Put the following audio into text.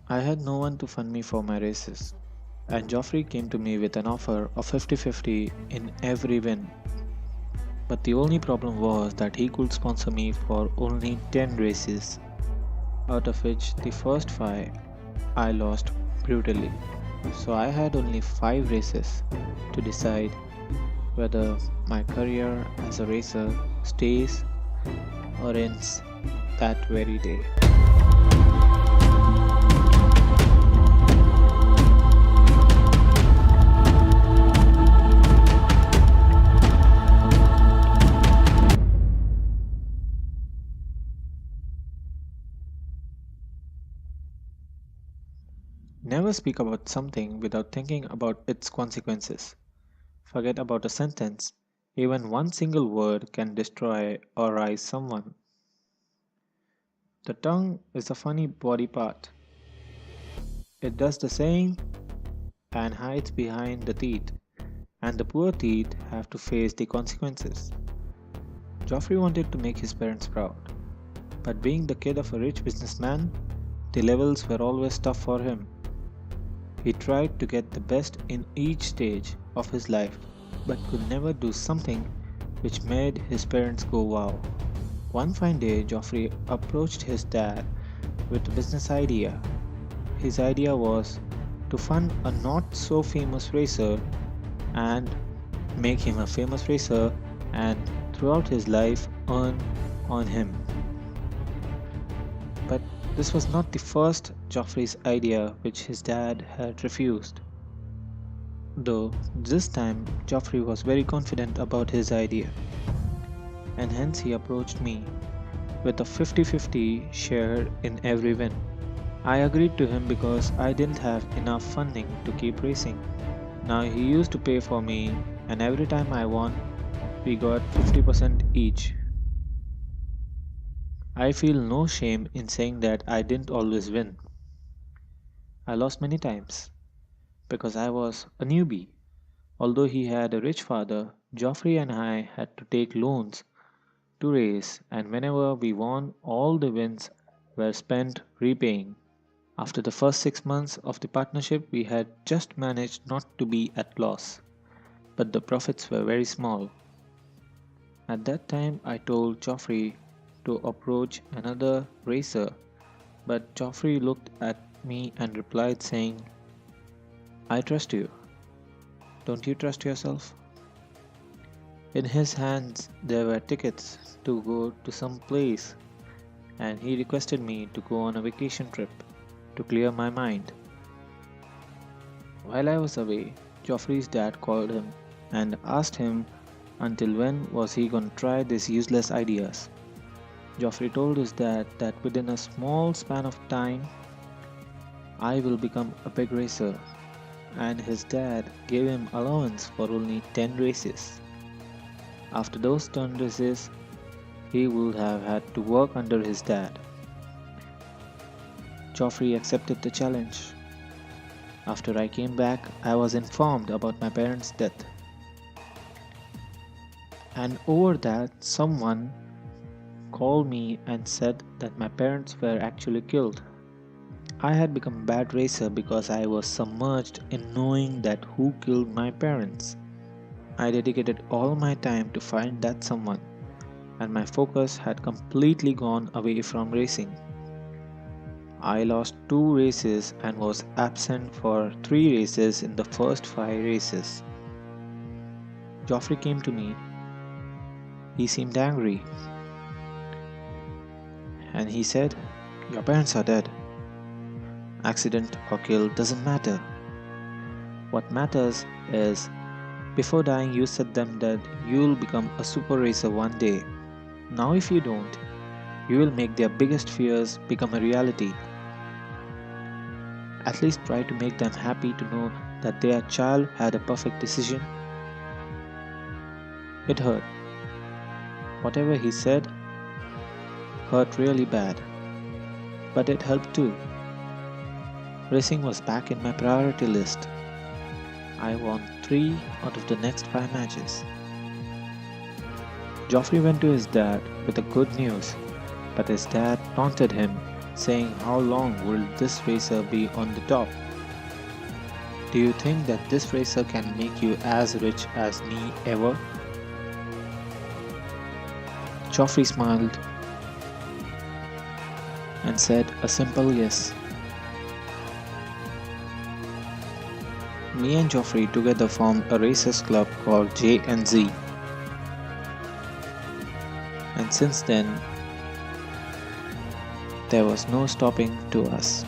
I had no one to fund me for my races, and Joffrey came to me with an offer of 50-50 in every win. But the only problem was that he could sponsor me for only 10 races, out of which the first 5 I lost brutally. So I had only 5 races to decide whether my career as a racer stays or ends that very day. Never speak about something without thinking about its consequences. Forget about a sentence. Even one single word can destroy or rise someone. The tongue is a funny body part. It does the saying and hides behind the teeth, and the poor teeth have to face the consequences. Joffrey wanted to make his parents proud, but being the kid of a rich businessman, the levels were always tough for him. He tried to get the best in each stage of his life, but could never do something which made his parents go wow. One fine day, Joffrey approached his dad with a business idea. His idea was to fund a not so famous racer and make him a famous racer and throughout his life earn on him. But this was not the first Joffrey's idea which his dad had refused. Though this time Joffrey was very confident about his idea, and hence he approached me with a 50-50 share in every win. I agreed to him because I didn't have enough funding to keep racing. Now he used to pay for me, and every time I won, we got 50% each. I feel no shame in saying that I didn't always win. I lost many times because I was a newbie. Although he had a rich father, Joffrey and I had to take loans to race, and whenever we won, all the wins were spent repaying. After the first 6 months of the partnership, we had just managed not to be at loss, but the profits were very small. At that time, I told Joffrey to approach another racer, but Joffrey looked at me and replied, saying, I trust you. Don't you trust yourself? In his hands, there were tickets to go to some place, and he requested me to go on a vacation trip to clear my mind. While I was away, Joffrey's dad called him and asked him until when was he going to try these useless ideas. Joffrey told his dad that within a small span of time, I will become a big racer, and his dad gave him allowance for only 10 races. After those 10 races, he would have had to work under his dad. Joffrey accepted the challenge. After I came back, I was informed about my parents' death. And over that, someone called me and said that my parents were actually killed. I had become a bad racer because I was submerged in knowing that who killed my parents. I dedicated all my time to find that someone, and my focus had completely gone away from racing. I lost 2 races and was absent for 3 races in the first 5 races. Joffrey came to me. He seemed angry, and he said, Your parents are dead. Accident or kill doesn't matter. What matters is, before dying you said them that you'll become a super racer one day. Now if you don't, you will make their biggest fears become a reality. At least try to make them happy to know that their child had a perfect decision. It hurt. Whatever he said hurt really bad, but it helped too. Racing was back in my priority list. I won 3 out of the next 5 matches. Joffrey went to his dad with the good news, but his dad taunted him saying, "How long will this racer be on the top? Do you think that this racer can make you as rich as me ever?" Joffrey smiled and said a simple yes. Me and Joffrey together formed a racers club called J&Z, and since then there was no stopping to us.